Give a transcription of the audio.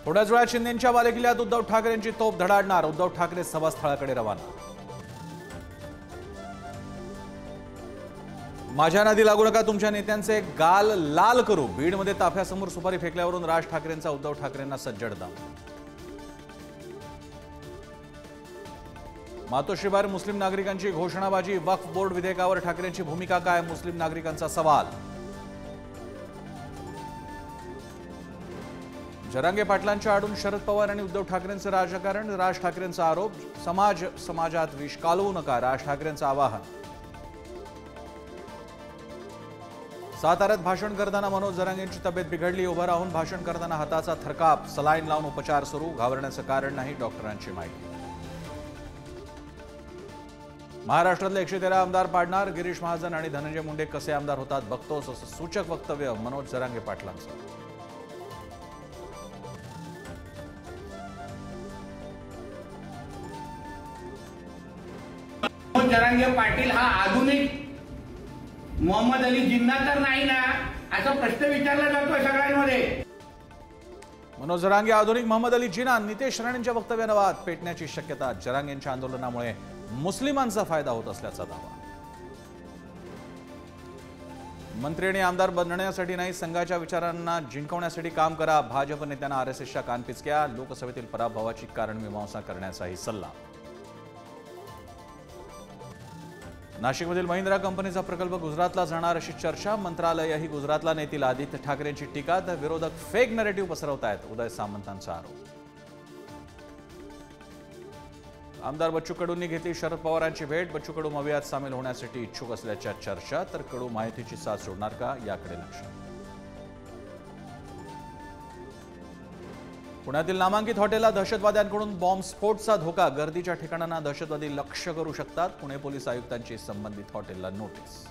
थोड्याच वेळात शिंदेंच्या बालेकिल्ल्यात उद्धव ठाकरेंची तोफ धडाडणार. उद्धव ठाकरे सभास्थळाकडे रवाना. माझ्या नादी लागू नका, तुमच्या नेत्यांचे गाल लाल करू. बीडमध्ये ताफ्यासमोर सुपारी फेकल्यावरून राज ठाकरेंचा उद्धव ठाकरेंना सज्जड दाम. मातोश्रीबाहेर मुस्लिम नागरिकांची घोषणाबाजी. वक्फ बोर्ड विधेयकावर ठाकरेंची भूमिका काय, मुस्लिम नागरिकांचा सवाल. जरांगे पाटलांच्या आडून शरद पवार आणि उद्धव ठाकरेंचं राजकारण. राज ठाकरेंचा आरोप. समाजात विष कालवू नका, राज ठाकरेंचं आवाहन. साताऱ्यात भाषण करताना मनोज जरांगेंची तब्येत बिघडली. उभं राहून भाषण करताना हाताचा थरकाप. सलाईन लावून उपचार सुरू. घाबरण्याचं कारण नाही, डॉक्टरांची माहिती. महाराष्ट्रातले 113 आमदार पाडणार. गिरीश महाजन आणि धनंजय मुंडे कसे आमदार होतात बघतोस, असं सूचक वक्तव्य मनोज जरांगे पाटलांचं. मनोज जरांगे पाटील हा आधुनिक मोहम्मद अली जिन्ना तर नाही ना, असा प्रश्न विचारला जातो सगळ्यांमध्ये. मनोज जरांगे आधुनिक मोहम्मद अली जिना. नितेश राणेंच्या वक्तव्यानं वाद पेटण्याची शक्यता. जरांगेंच्या आंदोलनामुळे मुस्लिमांचा फायदा होत असल्याचा दावा. मंत्री आणि आमदार बनण्यासाठी नाही, संघाच्या विचारांना जिंकवण्यासाठी काम करा. भाजप नेत्यांना आरएसएसच्या कानपिचक्या. लोकसभेतील पराभवाची कारण मीमांसा करण्याचाही सल्ला. नाशिकमधील महिंद्रा कंपनीचा प्रकल्प गुजरातला जाणार अशी चर्चा. मंत्रालयही गुजरातला नेतील. आदित्य ठाकरेंची टीका. तर विरोधक फेक नरेटिव्ह पसरवतायत, उदय सामंतांचा आरोप. आमदार बच्चू कडूंनी घेतली शरद पवारांची भेट. बच्चू कडू मवियात सामील होण्यासाठी इच्छुक असल्याच्या चर्चा. तर कडू माहितीची साथ सोडणार का, याकडे लक्ष. पुण्यातील नामांकित हॉटेलला दहशतवाद्यांकडून बॉम्बस्फोटचा धोका. गर्दीच्या ठिकाणांना दहशतवादी लक्ष्य करू शकतात. पुणे पोलीस आयुक्तांची संबंधित हॉटेलला नोटीस.